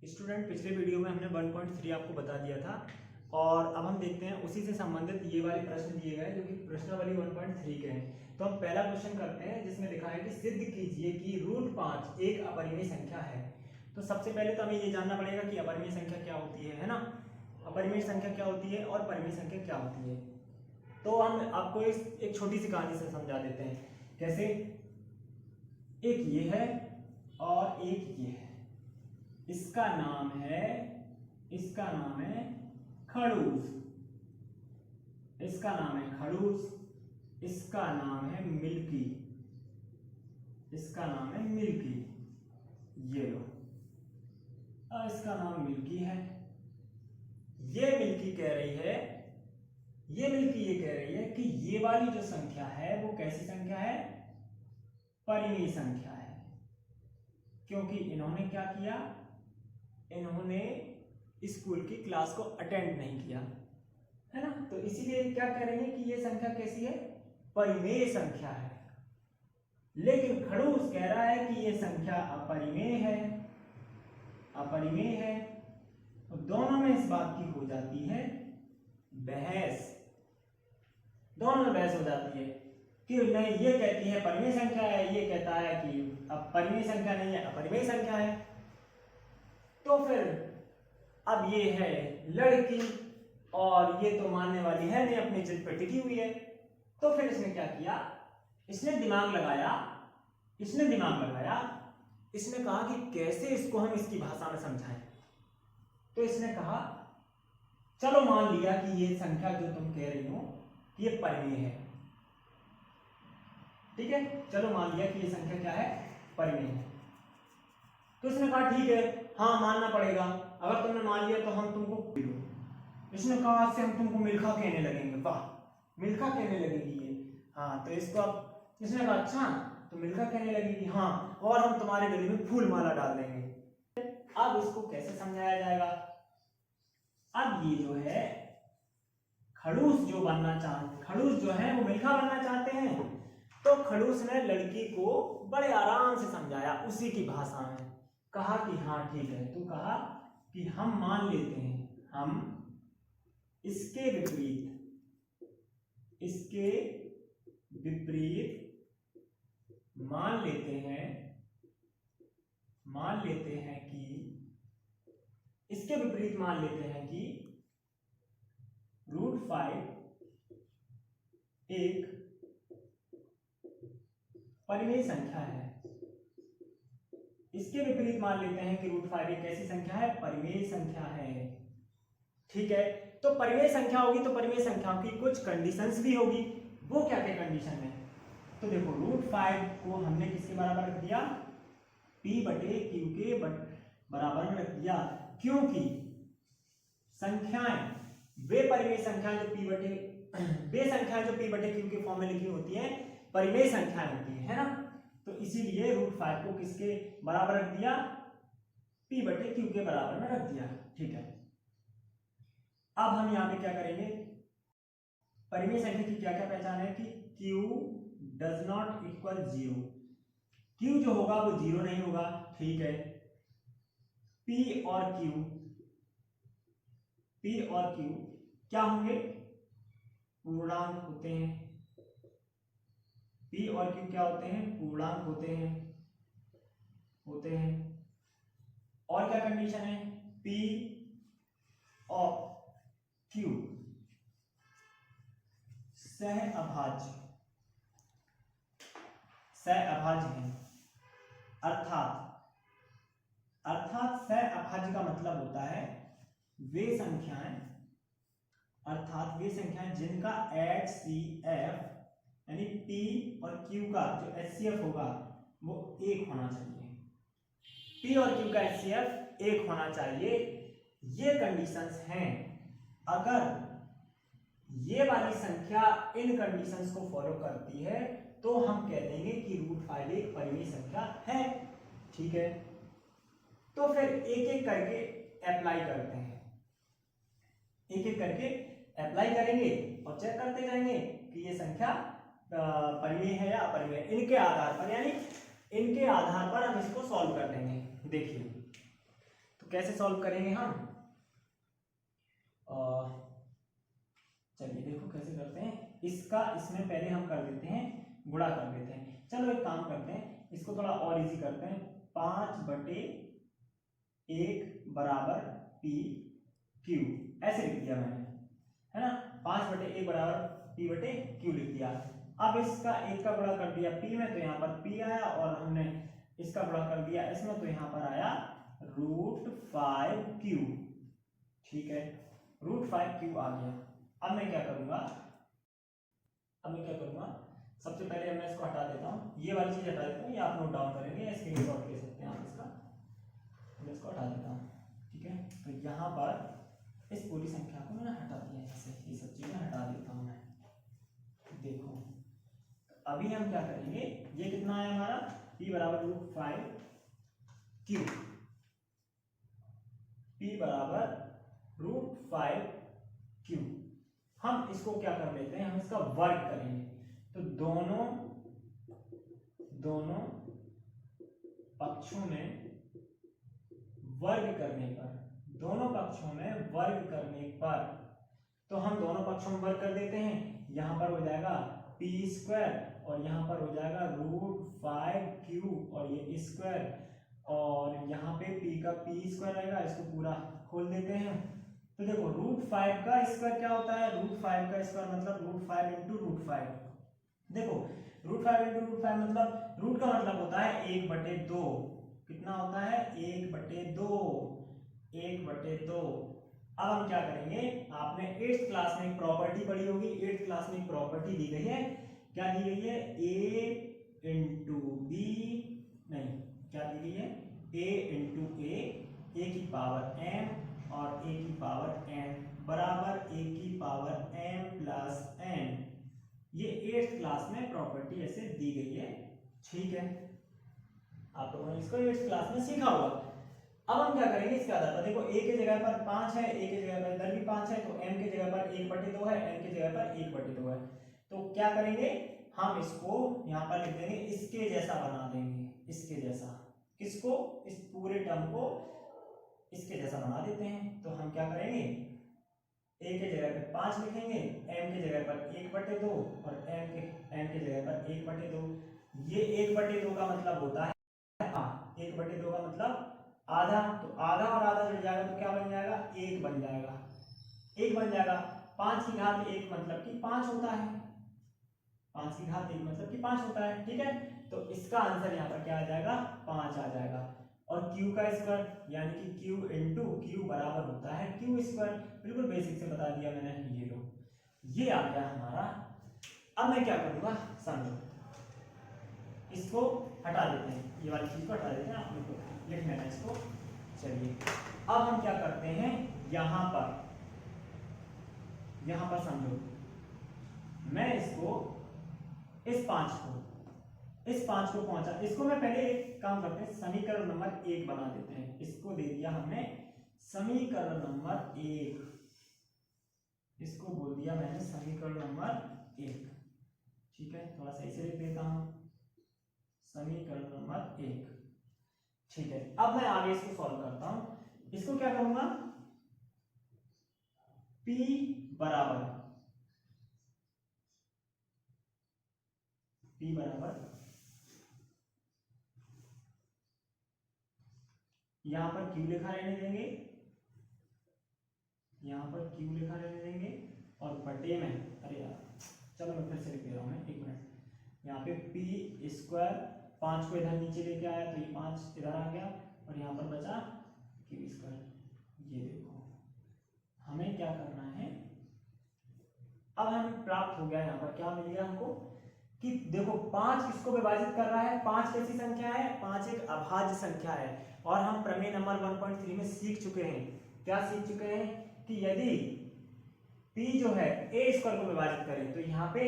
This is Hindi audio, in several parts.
स्टूडेंट, पिछले वीडियो में हमने 1.3 आपको बता दिया था और अब हम देखते हैं उसी से संबंधित ये वाले प्रश्न दिए गए जो कि प्रश्नावली 1.3 के हैं। तो हम पहला क्वेश्चन करते हैं जिसमें लिखा है कि सिद्ध कीजिए कि √5 एक अपरिमेय संख्या है। तो सबसे पहले तो हमें ये जानना पड़ेगा कि अपरिमेय संख्या क्या होती है ना। अपरिमेय संख्या क्या होती है और परिमेय संख्या क्या होती है। तो हम आपको एक छोटी सी कहानी से समझा देते हैं। कैसे? एक ये है और एक ये है। इसका नाम है खड़ूस, इसका नाम है खड़ूस, इसका नाम है मिल्की, इसका नाम है मिल्की। ये लो, इसका नाम मिल्की है। ये मिल्की कह रही है, ये मिल्की ये कह रही है कि ये वाली जो संख्या है वो कैसी संख्या है? परिमेय संख्या है। क्योंकि इन्होंने क्या किया? इन्होंने स्कूल की क्लास को अटेंड नहीं किया, है ना। तो इसीलिए क्या कह रही है कि ये संख्या कैसी है? परिमेय संख्या है। लेकिन खड़ूस कह रहा है कि ये संख्या अपरिमेय है, अपरिमेय है। तो दोनों में इस बात की हो जाती है बहस, दोनों में बहस हो जाती है कि नहीं, ये कहती है परिमेय संख्या है, ये कहता है कि अब परिमेय संख्या नहीं है, अपरिमेय संख्या है। तो फिर अब ये है लड़की और ये तो मानने वाली है नहीं, अपनी जिद पे टिकी हुई है। तो फिर इसने क्या किया? इसने दिमाग लगाया, इसने कहा कि कैसे इसको हम इसकी भाषा में समझाएं। तो इसने कहा चलो मान लिया कि ये संख्या जो तुम कह रही हो ये परिमेय है, ठीक है, चलो मान लिया कि ये संख्या क्या है? परिमेय है। तो इसने कहा ठीक है, हाँ मानना पड़ेगा, अगर तुमने मान लिया तो हम तुमको, इसने कहा आज से हम तुमको मिल्खा कहने लगेंगे। वाह, मिल्खा कहने लगेगी ये, हाँ। तो इसको अब इसने कहा अच्छा तो मिल्खा कहने लगेगी, हाँ, और हम तुम्हारे गले में फूल माला डाल देंगे। अब इसको कैसे समझाया जाएगा? अब ये जो है खड़ूस खड़ूस जो है वो मिल्खा बनना चाहते हैं। तो खड़ूस ने लड़की को बड़े आराम से समझाया उसी की भाषा में, कहा कि हाँ ठीक है, तू कहा कि हम मान लेते हैं, हम इसके विपरीत मान लेते हैं कि इसके विपरीत मान लेते हैं कि √5 एक परिमेय संख्या है। इसके विपरीत मान लेते हैं कि √5 एक ऐसी संख्या है, परिमेय संख्या है, ठीक है। तो परिमेय संख्या होगी तो परिमेय संख्याओं की कुछ कंडीशंस भी होगी। वो क्या क्या कंडीशन है? तो देखो, √5 को हमने किसके बराबर रख दिया? p/q के बराबर में रख दिया, क्योंकि संख्याएं वे परिमेय संख्याएं जो p/q के फॉर्म में लिखी होती हैं परिमेय संख्याएं होती है ना। तो इसीलिए √5 को किसके बराबर रख दिया? p/q के बराबर में रख दिया, ठीक है। अब हम यहाँ पे क्या करेंगे? परिमेय संख्या की क्या क्या पहचान है कि q does not equal 0, q जो होगा वो 0 नहीं होगा, ठीक है। p और q क्या होंगे? पूर्णांक होते हैं। p और q क्या होते हैं? पूर्णांक होते हैं। और क्या कंडीशन है? p और q सहअभाज्य हैं। अर्थात सहअभाज्य का मतलब होता है वे संख्याएं जिनका HCF यानी p और q का जो HCF होगा वो 1 होना चाहिए। p और q का HCF 1 होना चाहिए, ये कंडीशंस हैं। अगर ये वाली संख्या इन कंडीशंस को फॉलो करती है तो हम कह देंगे कि √5 एक परिमेय संख्या है, ठीक है। तो फिर एक एक करके अप्लाई करते हैं, करेंगे और चेक करते जाएंगे कि ये संख्या परिमेय है या अपरिमेय। इनके आधार पर हम इसको सॉल्व कर लेंगे। देखिए, तो कैसे सॉल्व करेंगे हम? चलिए देखो कैसे करते हैं इसका, इसमें पहले हम कर देते हैं गुणा कर देते हैं। चलो एक काम करते हैं, इसको थोड़ा और इजी करते हैं। 5/1 बराबर पी क्यू, ऐसे लिख दिया मैंने, है ना। 5/1 बराबर पी बटे क्यू लिख दिया। अब इसका एक का गुणा कर दिया पी में, तो यहाँ पर पी आया, और हमने इसका गुणा कर दिया इसमें, तो यहाँ पर आया √5 क्यू। ठीक है, √5 क्यू आ गया। अब मैं क्या करूंगा, सबसे पहले मैं इसको हटा देता हूँ, ये वाली चीज हटा देता हूँ, ये आप नोट डाउन करेंगे, स्क्रीनशॉट ले सकते हैं आप इसका। मैं इसको हटा देता हूँ, ठीक है। तो यहाँ पर इस पूरी संख्या को मैंने हटा दिया, जैसे ये सब चीजें हटा देता हूँ मैं। देखो अभी हम क्या करेंगे, ये कितना है हमारा, p बराबर √5 क्यू, p बराबर √5 क्यू। हम इसको क्या कर लेते हैं, हम इसका वर्ग करेंगे। तो दोनों पक्षों में वर्ग करने पर, तो हम दोनों पक्षों में वर्ग कर देते हैं। यहां पर हो जाएगा p² और यहां पर हो जाएगा √5 और ये स्क्वायर, और यहाँ पे p का p² रहेगा। इसको पूरा खोल देते हैं। तो देखो √5 का स्क्वायर क्या होता है, √5 का स्क्वायर मतलब √5 × √5। देखो √5 × √5 मतलब रूट का मतलब होता है 1/2। कितना होता है, 1/2। अब हम क्या करेंगे, आपने 8th क्लास में एक प्रॉपर्टी पढ़ी होगी, 8th क्लास में एक प्रॉपर्टी दी गई है। क्या दी गई है, a × b, नहीं क्या दी गई है, a × a की पावर m और a की पावर n बराबर a की पावर m प्लस n। ये 8th क्लास में प्रॉपर्टी ऐसे दी गई है, ठीक है। आप लोगों ने इसको 8th क्लास में सीखा होगा। अब हम क्या करेंगे इसके आधार पर, देखो a के जगह पर 5 है, a के जगह पर इधर भी 5 है, तो m के जगह पर 1/2 है, n के जगह पर 1/2 है। तो क्या करेंगे, हम इसको यहाँ पर लिख देंगे, इसके जैसा बना देंगे, इसके जैसा। किसको, इस पूरे टर्म को इसके जैसा बना देते हैं। तो हम क्या करेंगे, a के जगह पर 5 लिखेंगे, m के जगह पर 1/2 और n के जगह पर 1/2। ये 1/2 का मतलब होता है 1/2 का मतलब आधा, तो आधा और आधा जुड़ जाएगा तो क्या बन जाएगा, 1 बन जाएगा, 1 बन जाएगा। 5 की घात 1 मतलब कि 5 होता है, 5 की घात 1 मतलब कि 5 होता है, ठीक है। तो इसका आंसर यहाँ पर क्या आ जाएगा, 5 आ जाएगा। और q का स्क्वायर यानी कि q × q बराबर होता है q²। बिल्कुल बेसिक से बता दिया मैंने, ये लो, ये आ गया हमारा। अब मैं क्या करूंगा, समझो, इसको हटा देते हैं, ये वाली चीज को हटा देते हैं, आप लोग को लिख लेना इसको। चलिए अब हम क्या करते हैं, यहां पर समझो, मैं इसको इस 5 को पहुंचा, इसको मैं पहले एक काम करते हैं, समीकरण नंबर 1 बना देते हैं। इसको दे दिया हमने समीकरण नंबर 1, इसको बोल दिया मैंने समीकरण नंबर 1, ठीक है। थोड़ा सा इसे लिख देता हूं, समीकरण नंबर 1, ठीक है। अब मैं आगे इसको सॉल्व करता हूं। इसको क्या करूंगा, p बराबर यहां पर q लिखा रहने देंगे, और बटे में, अरे यार चलो मैं फिर से लिख दे रहा हूं, मैं 1 मिनट। यहाँ पे p², 5 को इधर नीचे लेके आया तो ये 5 इधर आ गया, और यहाँ पर बचा q²। ये देखो हमें क्या करना है, अब हमें प्राप्त हो गया, यहाँ पर क्या मिल गया हमको कि देखो 5 किसको विभाजित कर रहा है, 5 कैसी संख्या है, 5 एक अभाज्य संख्या है। और हम प्रमेय नंबर 1.3 में सीख चुके हैं, क्या सीख चुके हैं, कि यदि p जो है a² को विभाजित करें, तो यहाँ पे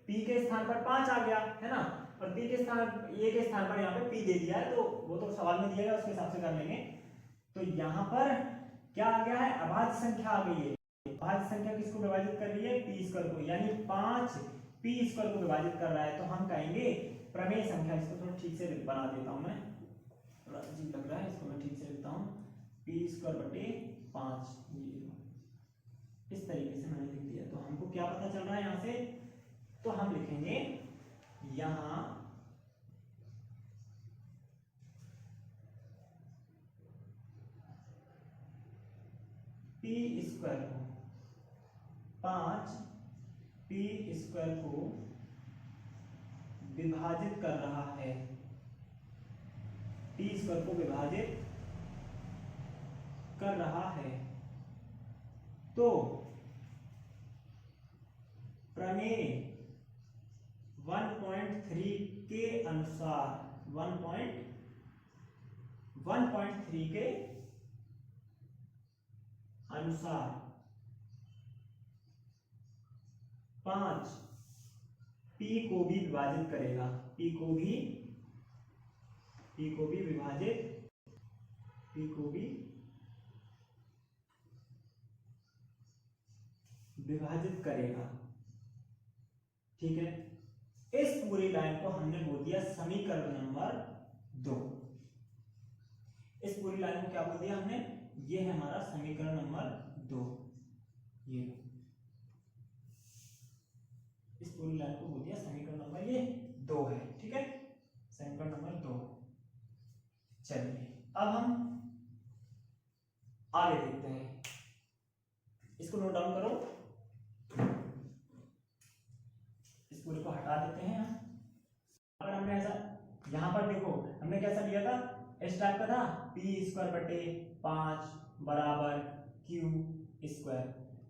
p के स्थान पर 5 आ गया है ना, और b के स्थान a के स्थान पर यहाँ पे p दे दिया है, तो वो तो सवाल में दिया गया, उसके हिसाब से कर लेंगे। तो यहाँ पर क्या आ गया है, अभाज्य संख्या आ गई है। अभाज्य संख्या किसको विभाजित कर रही है, p² को, यानी 5 p² को विभाजित कर रहा है। तो हम कहेंगे प्रमेय संख्या, इसको थोड़ा ठीक से बना देता हूं मैं, थोड़ा अजीब लग रहा है, इसको मैं ठीक से लिखता हूं, p² स्क्वायर बटे 5, ये इस तरीके से मैंने लिख दिया। तो हमको क्या पता चल रहा है यहां से, तो हम लिखेंगे यहां पी स्क्वायर को 5 पी स्क्वायर को विभाजित कर रहा है, पी स्क्वायर को विभाजित कर रहा है। तो प्रमेय 1.3 के अनुसार 1.3 के अनुसार 5 पी को भी विभाजित करेगा, पी को भी विभाजित करेगा। ठीक है, इस पूरी लाइन को हमने बोल दिया समीकरण नंबर 2। इस पूरी लाइन को क्या बोल दिया हमने, ये है हमारा समीकरण नंबर 2। ये इस पूरी लाइन को बोल दिया समीकरण नंबर ये 2 है। ठीक है, समीकरण नंबर 2। चलिए अब हम आगे देखते हैं, इसको नोट डाउन करो, इस पूरे को हटा देते हैं हम। अगर हमने ऐसा यहां पर देखो, हमने कैसा लिया था, इस टाइप का था, पी स्क्वायर बटे 5 बराबर क्यू स्क्वायर।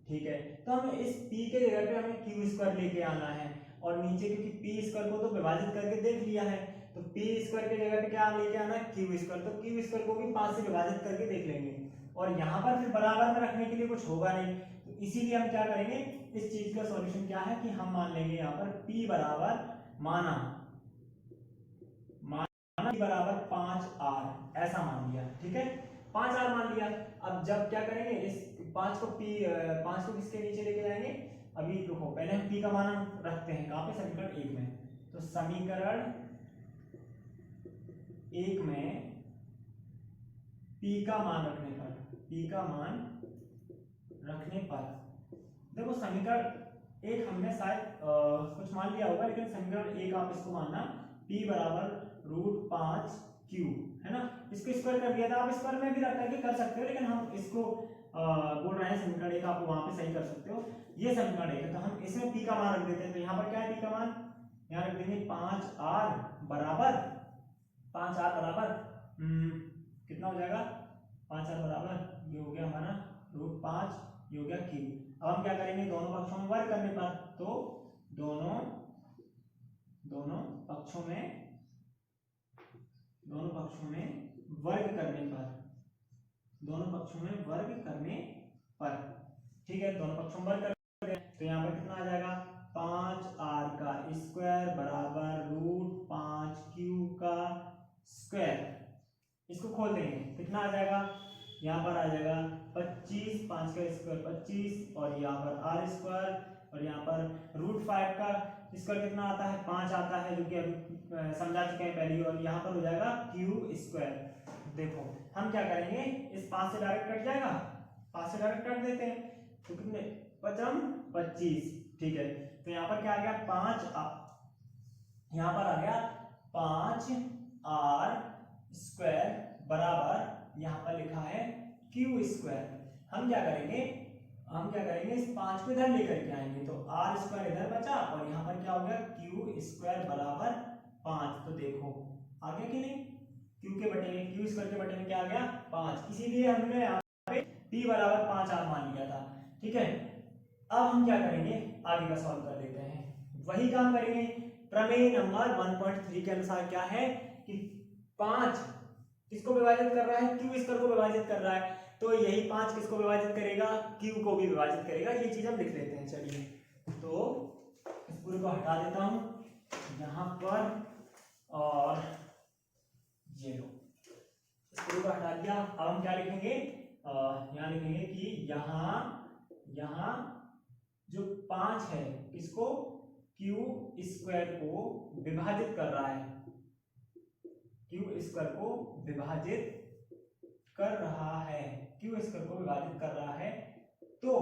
ठीक है, तो हमें इस p के जगह पे हमें क्यू स्क्वायर लेके आना है, और नीचे क्योंकि p स्क्वायर को तो विभाजित करके देख लिया है, तो p स्क्वायर के जगह पे क्या लेके आना है, क्यू स्क्वायर। तो क्यू स्क्वायर को भी 5 से विभाजित करके देख लेंगे, और यहाँ पर फिर बराबर में रखने के लिए कुछ होगा नहीं, तो इसीलिए हम क्या करेंगे, इस चीज का सॉल्यूशन क्या है कि हम मान लेंगे यहाँ पर p बराबर माना p बराबर 5r, ऐसा मान लिया। ठीक है, 5r मान लिया। अब जब क्या करेंगे, इस 5 को किसके नीचे लेके जाएंगे, अभी देखो पहले हम p का मान रखते हैं कहाँ पे, समीकरण 1 में। तो समीकरण 1 में p का मान रखने पर देखो, समीकरण 1 हमने शायद कुछ मान लिया होगा, लेकिन समीकरण 1 आप इसको मानना, p बराबर √5q है ना, इसको स्क्वायर कर दिया था। आप स्क्वायर में भी रख करके कर सकते हो, लेकिन हम इसको बोल रहे हैं समीकरण 1, आप वहां पे सही कर सकते हो। ये समीकरण 1 है, तो हम इसमें p का मान रख देते हैं। तो यहाँ पर क्या है, p का मान यहाँ रख देंगे 5r बराबर कितना हो जाएगा, 5r बराबर ये हो गया हमारा √5, ये हो गया q। अब हम क्या करेंगे, दोनों पक्षों में वर्ग करने पर, तो दोनों पक्षों में वर्ग करने पर, ठीक है, दोनों पक्षों में वर्ग कर, तो यहाँ पर कितना आ जाएगा, 5r का स्क्वायर बराबर √5q का स्क्वायर। इसको खोल देंगे, कितना आ जाएगा, यहाँ पर आ जाएगा 25, 5 का स्क्वायर 25, और यहाँ पर r स्क्वायर, और यहाँ पर √5 का स्क्वायर कितना आता है, 5 आता है, जो कि अभी समझा चुके हैं पहले, और यहाँ पर हो जाएगा क्यू स्क्वायर। देखो हम क्या करेंगे, इस 5 से डायरेक्ट कट जाएगा, 5 से डायरेक्ट कट देते हैं, तो कितने 25। ठीक है, तो यहाँ पर क्या आ गया, 5 यहाँ पर आ गया 5r स्क्वायर बराबर, यहाँ पर लिखा है क्यू स्क्वायर। हम क्या करेंगे, इस 5 को इधर लेकर के आएंगे, तो r स्क्वायर इधर बचा, और यहाँ पर क्या हो गया, क्यू स्क्वायर बराबर 5। तो देखो आ गया कि नहीं, क्यू स्क्वायर के बटे में क्या आ गया, 5, इसीलिए हमने यहाँ पे p बराबर 5r मान लिया था। ठीक है, अब हम क्या करेंगे, आगे का सॉल्व कर लेते हैं, वही काम करेंगे। प्रमेय नंबर 1.3 के अनुसार क्या है कि 5 किसको विभाजित कर रहा है, क्यू स्क्वायर को विभाजित कर रहा है, तो यही 5 किसको विभाजित करेगा, क्यू को भी विभाजित करेगा। ये चीज हम लिख लेते हैं। चलिए, तो इस पूरे को हटा देता हूं यहां पर, और ये लो, इस पूरे को हटा दिया। अब हम क्या लिखेंगे, यहाँ लिखेंगे कि यहाँ जो 5 है, इसको क्यू स्क्वायर को विभाजित कर रहा है, क्यू स्क्वायर को विभाजित कर रहा है, तो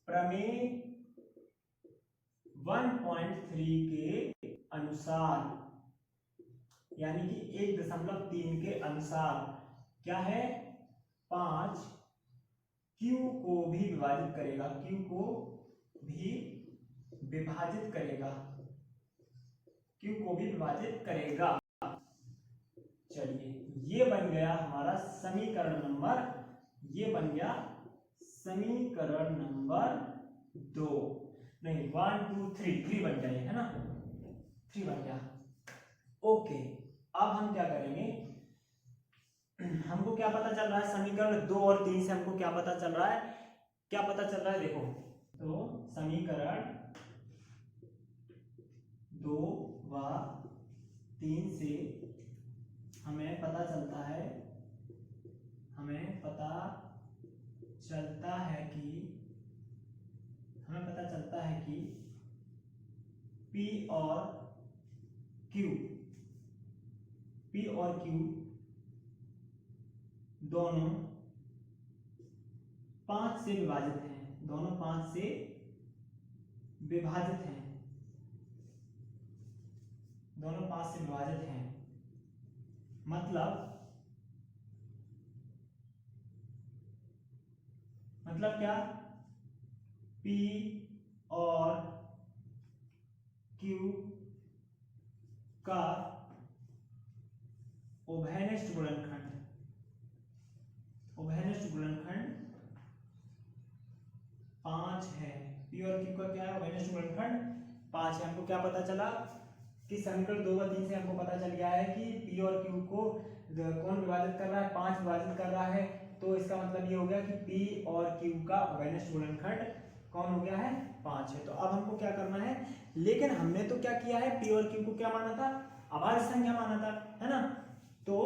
प्रमेय 1.3 के अनुसार, यानी कि 1.3 के अनुसार क्या है, 5 क्यू को भी विभाजित करेगा, क्यू को भी विभाजित करेगा, क्यू को भी विभाजित करेगा। चलिए ये बन गया हमारा समीकरण नंबर, ये बन गया समीकरण नंबर 2, नहीं 1 2 3 बन गया है ना, 3 बन गया। ओके, अब हम क्या करेंगे, हमको क्या पता चल रहा है, समीकरण 2 और 3 से हमको क्या पता चल रहा है, क्या पता चल रहा है, देखो तो समीकरण 2 व 3 से हमें पता चलता है, हमें पता चलता है कि P और Q दोनों 5 से विभाजित हैं, दोनों 5 से विभाजित हैं, दोनों 5 से विभाजित हैं। मतलब क्या, P और Q का उभयनिष्ठ गुणनखंड 5 है। P और Q का क्या है, उभयनिष्ठ गुणनखंड 5 है। हमको क्या पता चला कि समीकरण 2 व 3 से हमको पता चल गया है कि P और Q को कौन विभाजित कर रहा है, 5 विभाजित कर रहा है, तो इसका मतलब ये हो गया कि P और Q का उभयनिष्ठ गुणनखंड कौन हो गया है, 5 है। तो अब हमको क्या करना है, लेकिन हमने तो क्या किया है, P और Q को क्या माना था, अभाज्य संख्या माना था, है ना। तो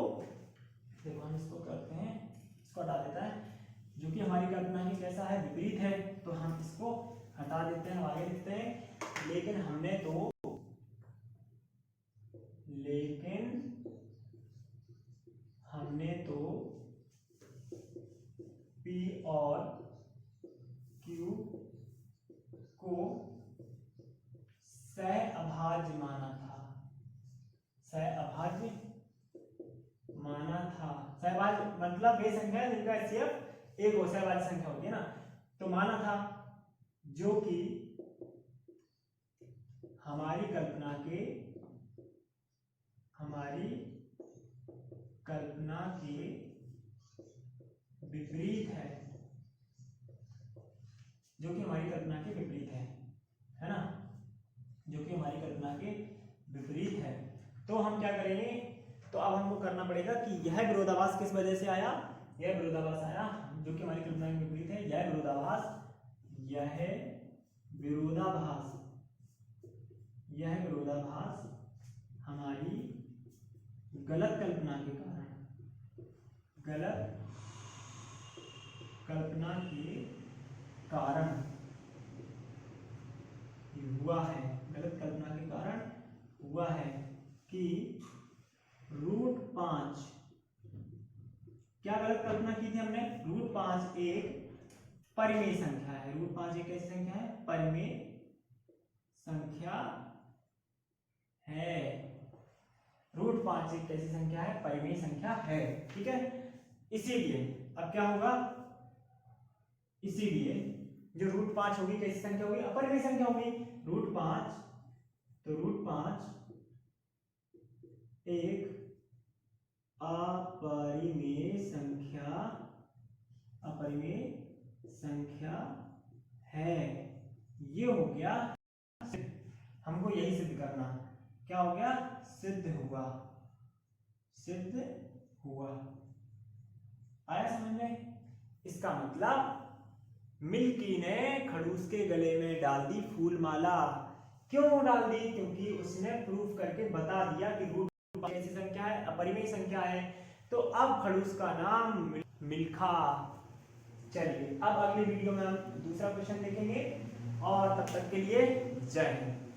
देखो हम इसको करते हैं, इसको हटा देता है, जो कि हमारी कल्पना की कैसा है, विपरीत है, तो हम इसको हटा देते हैं, आगे लिखते हैं, लेकिन हमने तो P और Q को सहअभाज्य माना था, सहअभाज्य मतलब वे संख्या जिनका HCF 1 हो, सहअभाज्य संख्या होती है ना, तो माना था, जो कि हमारी कल्पना के विपरीत है, जो कि हमारी कल्पना के विपरीत है ना, जो कि हमारी कल्पना के विपरीत है। तो हम क्या करेंगे, तो अब हमको करना पड़ेगा कि यह विरोधाभास किस वजह से आया, यह विरोधाभास आया जो कि हमारी कल्पना के विपरीत है, यह विरोधाभास हमारी गलत कल्पना के कारण हुआ है, गलत कल्पना के कारण हुआ है कि √5, क्या गलत कल्पना की थी हमने, √5 एक परिमेय संख्या है, √5 एक कैसी संख्या है, परिमेय संख्या है, √5 एक कैसी संख्या है, परिमेय संख्या है, ठीक है। इसीलिए अब क्या होगा, इसीलिए जो √5 होगी कैसी संख्या होगी, अपरिमेय संख्या होगी, √5, तो √5 एक अपरिमेय संख्या है, ये हो गया, हमको यही सिद्ध करना, क्या हो गया, सिद्ध हुआ, आया समझ में। इसका मतलब मिल्की ने खड़ूस के गले में डाल दी फूलमाला, क्यों डाल दी, क्योंकि उसने प्रूफ करके बता दिया कि √5 ऐसी संख्या है, अपरिमेय संख्या है, तो अब खड़ूस का नाम मिल्खा। चलिए अब अगली वीडियो में हम दूसरा क्वेश्चन देखेंगे, और तब तक के लिए जय हिंद।